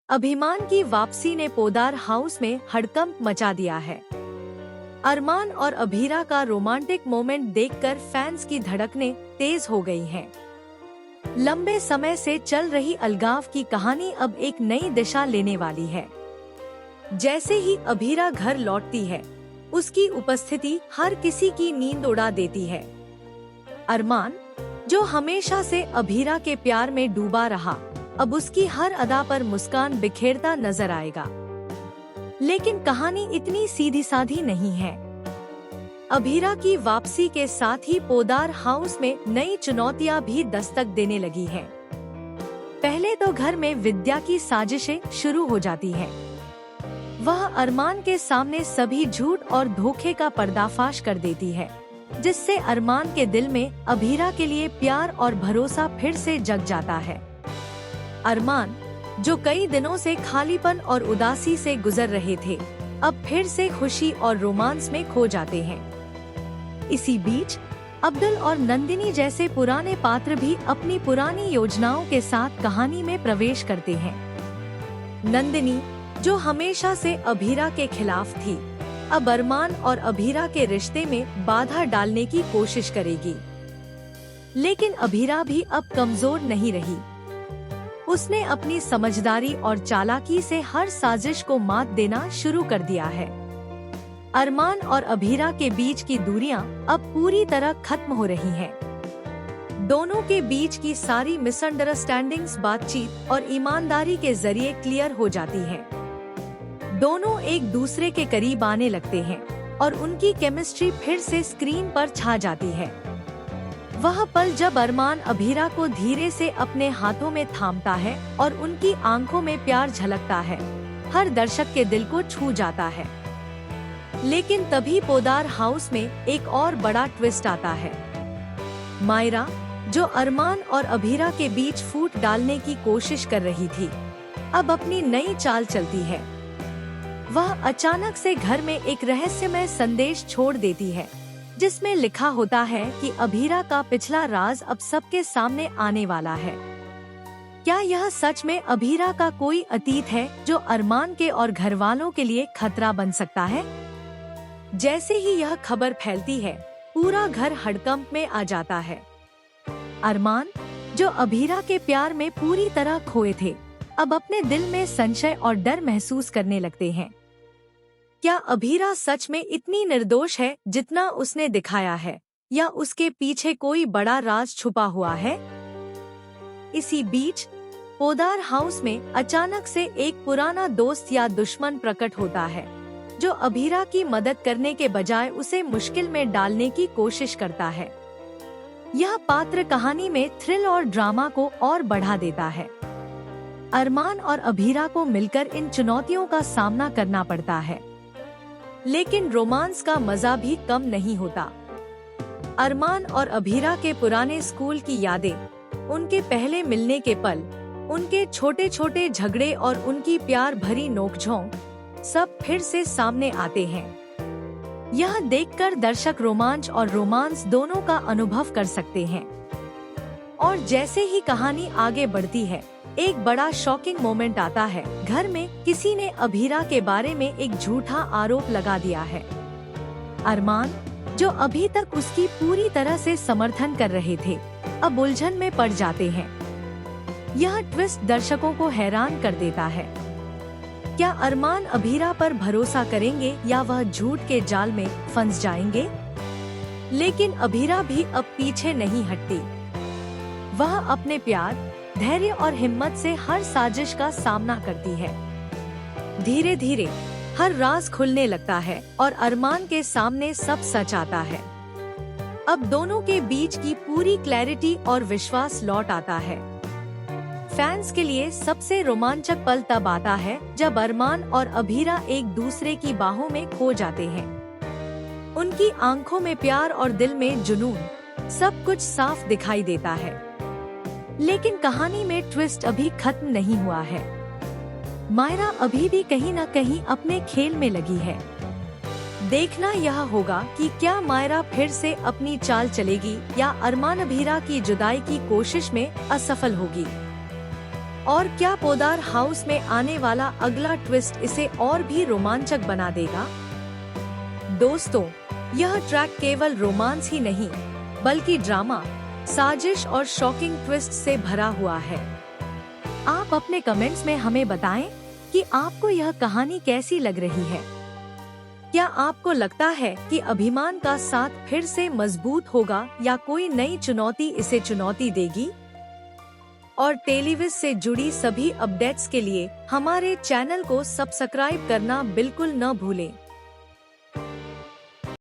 अभिमान की वापसी ने पोदार हाउस में हड़कंप मचा दिया है। अरमान और अभीरा का रोमांटिक मोमेंट देखकर फैंस की धड़कनें तेज हो गई हैं। लंबे समय से चल रही अलगाव की कहानी अब एक नई दिशा लेने वाली है। जैसे ही अभीरा घर लौटती है, उसकी उपस्थिति हर किसी की नींद उड़ा देती है। अरमान, जो हमेशा से अभीरा के प्यार में डूबा रहा, अब उसकी हर अदा पर मुस्कान बिखेरता नजर आएगा। लेकिन कहानी इतनी सीधी साधी नहीं है। अभीरा की वापसी के साथ ही पोदार हाउस में नई चुनौतियां भी दस्तक देने लगी हैं। पहले तो घर में विद्या की साजिशें शुरू हो जाती हैं। वह अरमान के सामने सभी झूठ और धोखे का पर्दाफाश कर देती है, जिससे अरमान के दिल में अभीरा के लिए प्यार और भरोसा फिर से जग जाता है। अरमान, जो कई दिनों से खालीपन और उदासी से गुजर रहे थे, अब फिर से खुशी और रोमांस में खो जाते हैं। इसी बीच अब्दुल और नंदिनी जैसे पुराने पात्र भी अपनी पुरानी योजनाओं के साथ कहानी में प्रवेश करते हैं। नंदिनी, जो हमेशा से अभीरा के खिलाफ थी, अब अरमान और अभीरा के रिश्ते में बाधा डालने की कोशिश करेगी। लेकिन अभीरा भी अब कमजोर नहीं रही। उसने अपनी समझदारी और चालाकी से हर साजिश को मात देना शुरू कर दिया है। अरमान और अभीरा के बीच की दूरियां अब पूरी तरह खत्म हो रही हैं। दोनों के बीच की सारी मिसअंडरस्टैंडिंग्स बातचीत और ईमानदारी के जरिए क्लियर हो जाती हैं। दोनों एक दूसरे के करीब आने लगते हैं और उनकी केमिस्ट्री फिर से स्क्रीन पर छा जाती है। वह पल जब अरमान अभीरा को धीरे से अपने हाथों में थामता है और उनकी आंखों में प्यार झलकता है, हर दर्शक के दिल को छू जाता है। लेकिन तभी पोदार हाउस में एक और बड़ा ट्विस्ट आता है। मायरा, जो अरमान और अभीरा के बीच फूट डालने की कोशिश कर रही थी, अब अपनी नई चाल चलती है। वह अचानक से घर में एक रहस्यमय संदेश छोड़ देती है, जिसमें लिखा होता है कि अभीरा का पिछला राज अब सबके सामने आने वाला है। क्या यह सच में अभीरा का कोई अतीत है जो अरमान के और घर वालों के लिए खतरा बन सकता है? जैसे ही यह खबर फैलती है, पूरा घर हड़कंप में आ जाता है। अरमान, जो अभीरा के प्यार में पूरी तरह खोए थे, अब अपने दिल में संशय और डर महसूस करने लगते हैं। क्या अभीरा सच में इतनी निर्दोष है जितना उसने दिखाया है, या उसके पीछे कोई बड़ा राज छुपा हुआ है? इसी बीच पोदार हाउस में अचानक से एक पुराना दोस्त या दुश्मन प्रकट होता है, जो अभीरा की मदद करने के बजाय उसे मुश्किल में डालने की कोशिश करता है। यह पात्र कहानी में थ्रिल और ड्रामा को और बढ़ा देता है। अरमान और अभीरा को मिलकर इन चुनौतियों का सामना करना पड़ता है, लेकिन रोमांस का मजा भी कम नहीं होता। अरमान और अभीरा के पुराने स्कूल की यादें, उनके पहले मिलने के पल, उनके छोटे छोटे झगड़े और उनकी प्यार भरी नोकझोंक, सब फिर से सामने आते हैं। यह देखकर दर्शक रोमांच और रोमांस दोनों का अनुभव कर सकते हैं। और जैसे ही कहानी आगे बढ़ती है, एक बड़ा शॉकिंग मोमेंट आता है। घर में किसी ने अभीरा के बारे में एक झूठा आरोप लगा दिया है। अरमान, जो अभी तक उसकी पूरी तरह से समर्थन कर रहे थे, अब उलझन में पड़ जाते हैं। यह ट्विस्ट दर्शकों को हैरान कर देता है। क्या अरमान अभीरा पर भरोसा करेंगे या वह झूठ के जाल में फंस जाएंगे? लेकिन अभीरा भी अब पीछे नहीं हटती। वह अपने प्यार, धैर्य और हिम्मत से हर साजिश का सामना करती है। धीरे धीरे हर राज खुलने लगता है और अरमान के सामने सब सच आता है। अब दोनों के बीच की पूरी क्लैरिटी और विश्वास लौट आता है। फैंस के लिए सबसे रोमांचक पल तब आता है जब अरमान और अभीरा एक दूसरे की बाहों में खो जाते हैं। उनकी आंखों में प्यार और दिल में जुनून, सब कुछ साफ दिखाई देता है। लेकिन कहानी में ट्विस्ट अभी खत्म नहीं हुआ है। मायरा अभी भी कहीं न कहीं अपने खेल में लगी है। देखना यह होगा कि क्या मायरा फिर से अपनी चाल चलेगी या अरमान अभीरा की जुदाई की कोशिश में असफल होगी। और क्या पोदार हाउस में आने वाला अगला ट्विस्ट इसे और भी रोमांचक बना देगा? दोस्तों, यह ट्रैक केवल रोमांस ही नहीं बल्कि ड्रामा, साजिश और शॉकिंग ट्विस्ट से भरा हुआ है। आप अपने कमेंट्स में हमें बताएं कि आपको यह कहानी कैसी लग रही है। क्या आपको लगता है कि अभिमान का साथ फिर से मजबूत होगा या कोई नई चुनौती इसे चुनौती देगी? और टेलीविज से जुड़ी सभी अपडेट्स के लिए हमारे चैनल को सब्सक्राइब करना बिल्कुल न भूलें।